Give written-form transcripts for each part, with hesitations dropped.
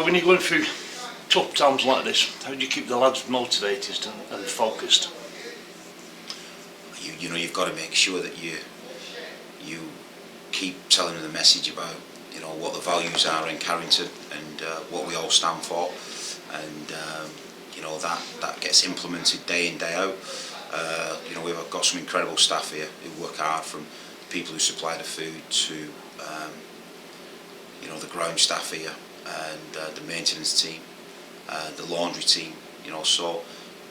when you're going through tough times like this, how do you keep the lads motivated and focused? You know, you've got to make sure that you keep telling them the message about, you know, what the values are in Carrington and what we all stand for, and you know, that gets implemented day in, day out. You know, we've got some incredible staff here who work hard, from people who supply the food to you know, the ground staff here, and the maintenance team, the laundry team, you know, so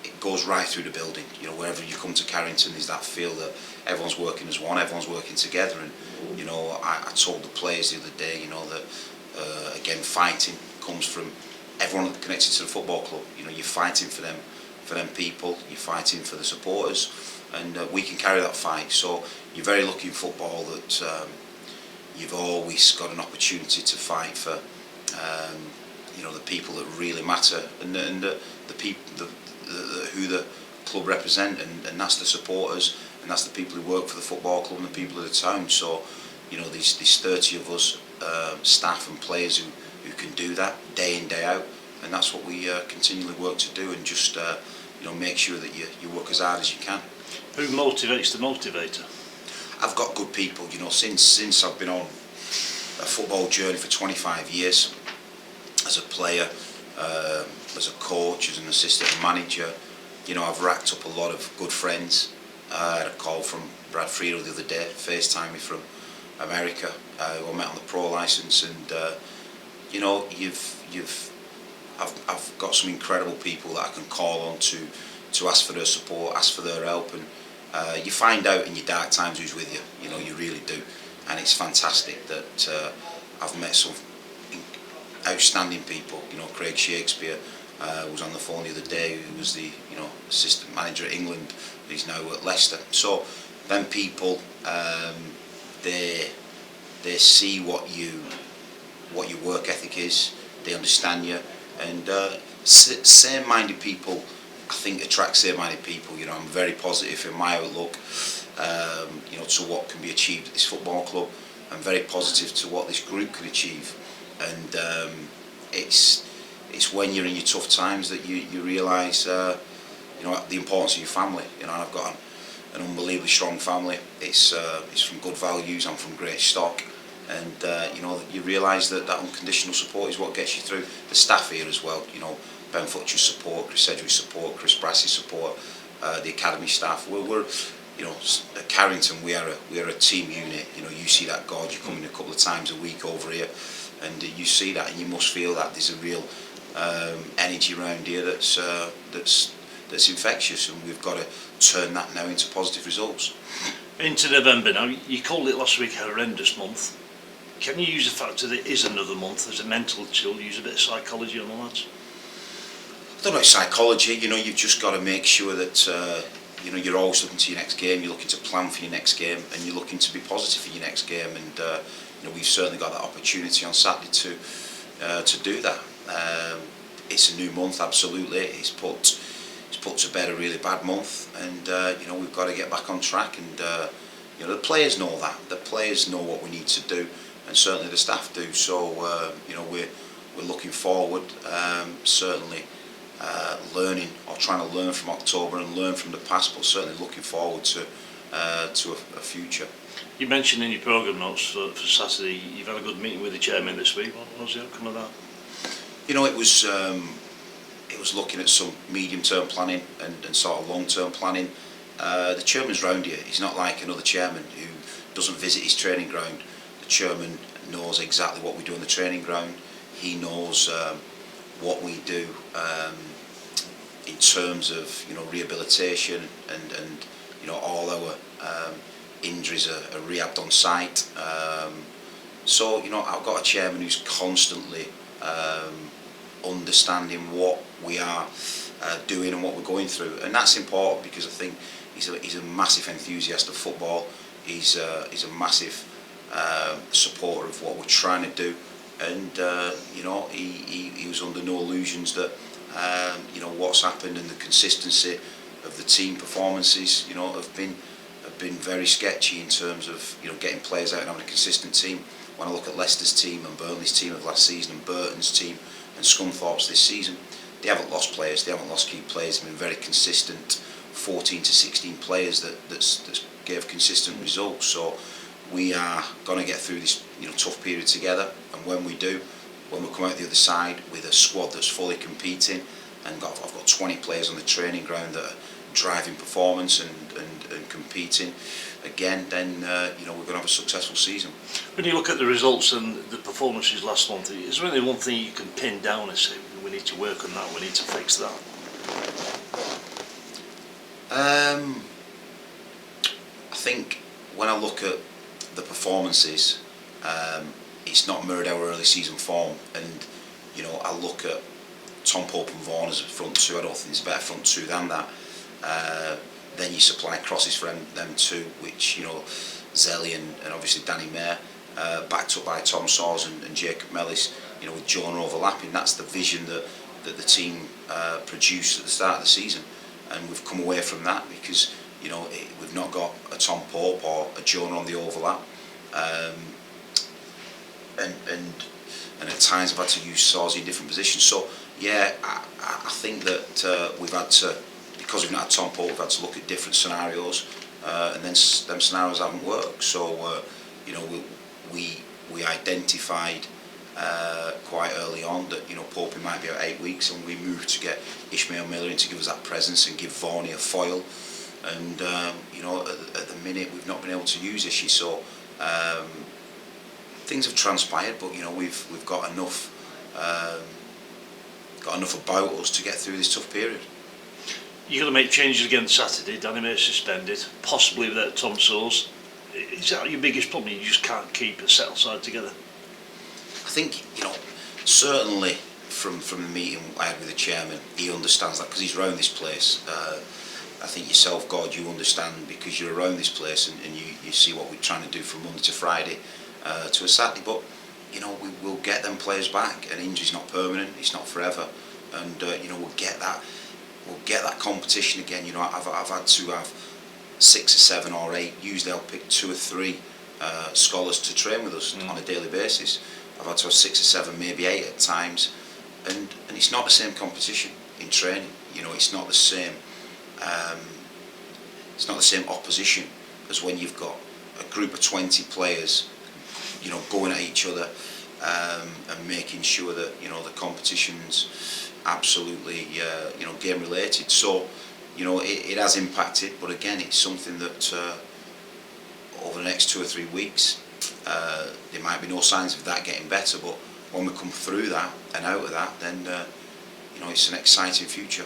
it goes right through the building. You know, wherever you come to Carrington, there's that feel that everyone's working as one, everyone's working together. And you know, I told the players the other day, you know, that again, fighting comes from everyone connected to the football club. You know, you're fighting for them people, you're fighting for the supporters, and we can carry that fight. So you're very lucky in football that you've always got an opportunity to fight for you know, the people that really matter, and the people who the club represent, and that's the supporters, and that's the people who work for the football club and the people of the town. So you know, there's 30 of us, staff and players who can do that day in, day out, and that's what we continually work to do, and just you know, make sure that you work as hard as you can. Who motivates the motivator? I've got good people, you know, since I've been on a football journey for 25 years, as a player, as a coach, as an assistant manager. You know, I've racked up a lot of good friends. I had a call from Brad Friedel the other day, FaceTime me from America, who I met on the pro licence, and you know, I've got some incredible people that I can call on to ask for their support, ask for their help, and you find out in your dark times who's with you. You know, you really do, and it's fantastic that I've met some outstanding people. You know, Craig Shakespeare was on the phone the other day, who was the, you know, assistant manager at England. He's now at Leicester. So then people, they see what your work ethic is. They understand you, and same-minded people, I think, attract same-minded people. You know, I'm very positive in my outlook, you know, to what can be achieved at this football club. I'm very positive to what this group can achieve, and it's when you're in your tough times that you realise, you know, the importance of your family. You know, and I've got an unbelievably strong family. It's from good values. I'm from great stock, and you know, you realise that unconditional support is what gets you through. The staff here as well. You know, Ben Futcher's support, Chris Edgeworth's support, Chris Brassey's support, the academy staff. We're you know, at Carrington, we are a team unit. You know, you see that, God, you come in a couple of times a week over here, and you see that, and you must feel that there's a real energy around here that's infectious, and we've got to turn that now into positive results. Into November now. You called it last week a horrendous month. Can you use the fact that it is another month as a mental tool, use a bit of psychology on the lads? I don't know, psychology. You know, you've just got to make sure that you know, you're always looking to your next game. You're looking to plan for your next game, and you're looking to be positive for your next game. And you know, we've certainly got that opportunity on Saturday to do that. It's a new month, absolutely. It's put to bed a really bad month, and you know, we've got to get back on track. And you know, the players know that. The players know what we need to do, and certainly the staff do. So you know, we're looking forward, certainly learning, or trying to learn from October and learn from the past, but certainly looking forward to a future. You mentioned in your programme notes for Saturday you've had a good meeting with the chairman this week. What was the outcome of that? You know, it was looking at some medium-term planning and sort of long-term planning. The chairman's round here. He's not like another chairman who doesn't visit his training ground. The chairman knows exactly what we do on the training ground. He knows what we do in terms of, you know, rehabilitation, and you know, all our injuries are rehabbed on site. So you know, I've got a chairman who's constantly understanding what we are doing and what we're going through, and that's important, because I think he's a massive enthusiast of football. He's a massive supporter of what we're trying to do, and you know, he was under no illusions that you know, what's happened and the consistency of the team performances, you know, have been very sketchy in terms of, you know, getting players out and having a consistent team. When I look at Leicester's team and Burnley's team of last season and Burton's team and Scunthorpe's this season, they haven't lost players, they haven't lost key players, they've been very consistent, 14 to 16 players that gave consistent results. So we are going to get through this tough period together, and when we do, when we come out the other side with a squad that's fully competing, and I've got 20 players on the training ground that are driving performance and competing again, then we're going to have a successful season. When you look at the results and the performances last month, is there only one thing you can pin down and say, we need to work on that, we need to fix that? I think when I look at the performances, it's not mirrored our early season form, and I look at Tom Pope and Vaughan as a front two. I don't think there's a better front two than that. Then you supply crosses for them two, which Zelly and obviously Danny Mayer, backed up by Tom Saws and Jacob Mellis, with Jonah overlapping. That's the vision that the team produced at the start of the season, and we've come away from that because we've not got a Tom Pope or a Jonah on the overlap, and at times I've had to use Saws in different positions. So yeah, I think that we've had to, because we've not had Tom Pope, we've had to look at different scenarios, and then them scenarios haven't worked. So we identified quite early on that Pope might be out 8 weeks, and we moved to get Ishmael Miller in to give us that presence and give Varney a foil. And at the minute we've not been able to use Ishi, so things have transpired, but we've got enough about us to get through this tough period. You're going to make changes again Saturday. Danny Mayer suspended, possibly without Tom Saws. Is that your biggest problem? You just can't keep a settled side together? I think certainly from the meeting I had with the chairman, he understands that because he's around this place. I think yourself, God, you understand because you're around this place, and you see what we're trying to do from Monday to Friday to a Saturday. But we will get them players back. An injury's not permanent; it's not forever, and we'll get that competition again. I've had to have 6 or 7 or 8. Usually I'll pick 2 or 3 scholars to train with us on a daily basis. I've had to have 6 or 7, maybe 8 at times, and it's not the same competition in training. It's not the same. It's not the same opposition as when you've got a group of 20 players, going at each other, and making sure that the competition's absolutely game related. So it has impacted, but again, it's something that over the next 2 or 3 weeks, there might be no signs of that getting better, but when we come through that and out of that, then it's an exciting future.